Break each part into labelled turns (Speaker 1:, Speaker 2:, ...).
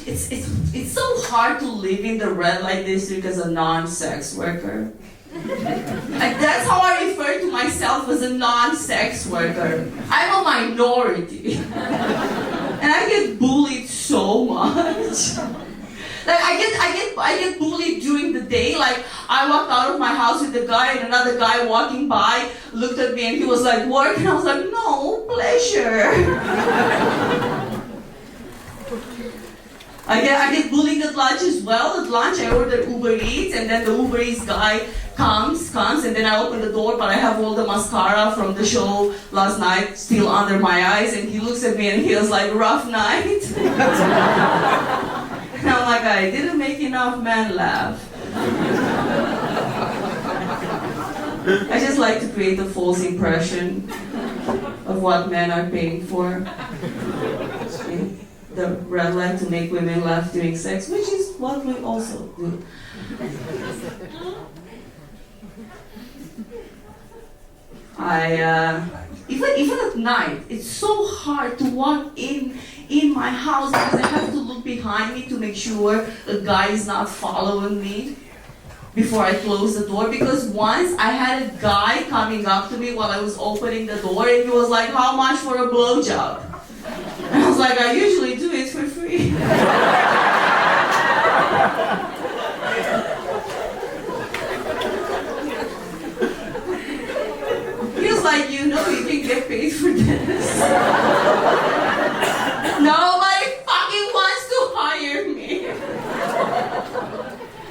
Speaker 1: it's so hard to live in the red light district as a non-sex worker. Like, that's how I refer to myself, as a non-sex worker. I'm a minority. And I get bullied so much. Like, I get bullied during the day. Like, I walked out of my house with a guy, and another guy walking by looked at me and he was like, work? And I was like, no, pleasure. I get bullied at lunch as well. At lunch I order Uber Eats, and then the Uber Eats guy comes, and then I open the door, but I have all the mascara from the show last night still under my eyes, and he looks at me and he was like, rough night. And I'm like, I didn't make enough men laugh. I just like to create a false impression of what men are paying for. The red light to make women laugh during sex, which is what we also do. Even at night, it's so hard to walk in my house because I have to look behind me to make sure a guy is not following me before I close the door. Because once I had a guy coming up to me while I was opening the door, and he was like, how much for a blowjob? And I was like, I usually do it for free. He was like, you know you can get paid for this. Nobody fucking wants to hire me.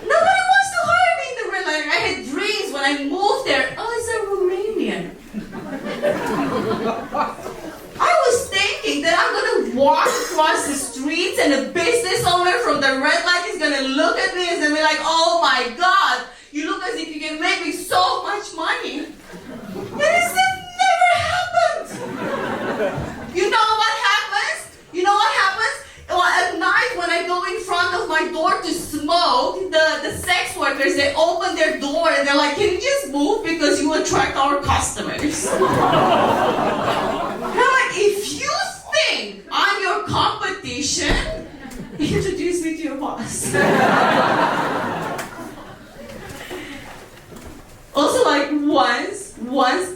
Speaker 1: Nobody wants to hire me in the red light. I had dreams when I moved there. Oh, it's a Romanian. I was thinking that I'm gonna walk across the streets and a business owner from the red light is gonna look at me and be like, oh my God, you look as if you can make me so much money. And this never happened. You know what happens? You know what happens? Well, at night when I go in front of my door to smoke, the sex workers, they open their door and they're like, can you just move because you attract our customers? If you think I'm your competition, introduce me to your boss. Also, like once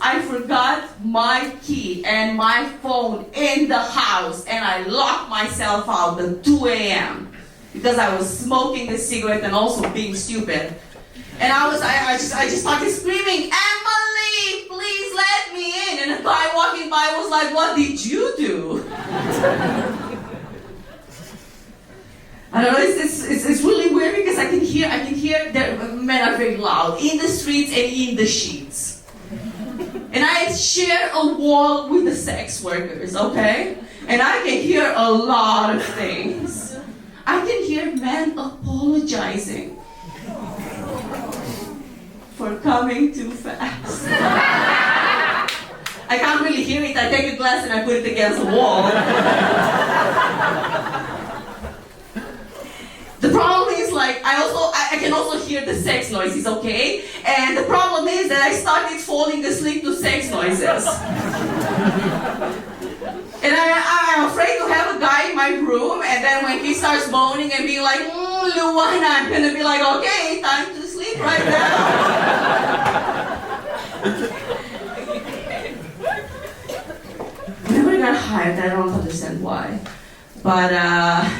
Speaker 1: I forgot my key and my phone in the house, and I locked myself out at 2 a.m. because I was smoking a cigarette and also being stupid. And I just started screaming, Emily, please let me in. And a guy walking by was like, what did you do? I don't know, it's really weird because I can hear that men are very loud in the streets and in the sheets. And I share a wall with the sex workers, okay? And I can hear a lot of things. I can hear men apologizing for coming too fast. I can't really hear it. I take a glass and I put it against the wall. The problem is, like, I can also hear the sex noises, okay? And the problem is that I started falling asleep to sex noises. And I'm afraid to have a guy in my room, and then when he starts moaning and being like, Luana, I'm gonna be like, okay, time to sleep right now. Whenever I got hired, I don't understand why. But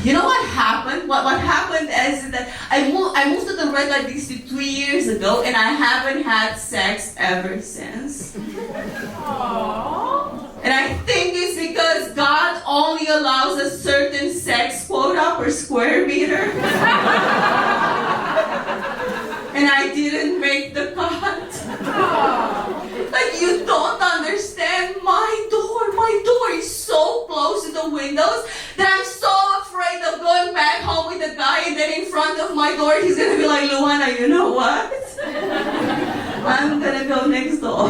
Speaker 1: you know what happened? What happened is that I moved to the red light district 3 years ago, and I haven't had sex ever since. Aww. And I think it's because God only allows a certain sex quota per square meter. And I didn't make the cut. Like, you don't understand. My door is so close to the windows that I'm so afraid of going back home with a guy, and then in front of my door he's gonna be like, Luana, you know what? I'm gonna go next door.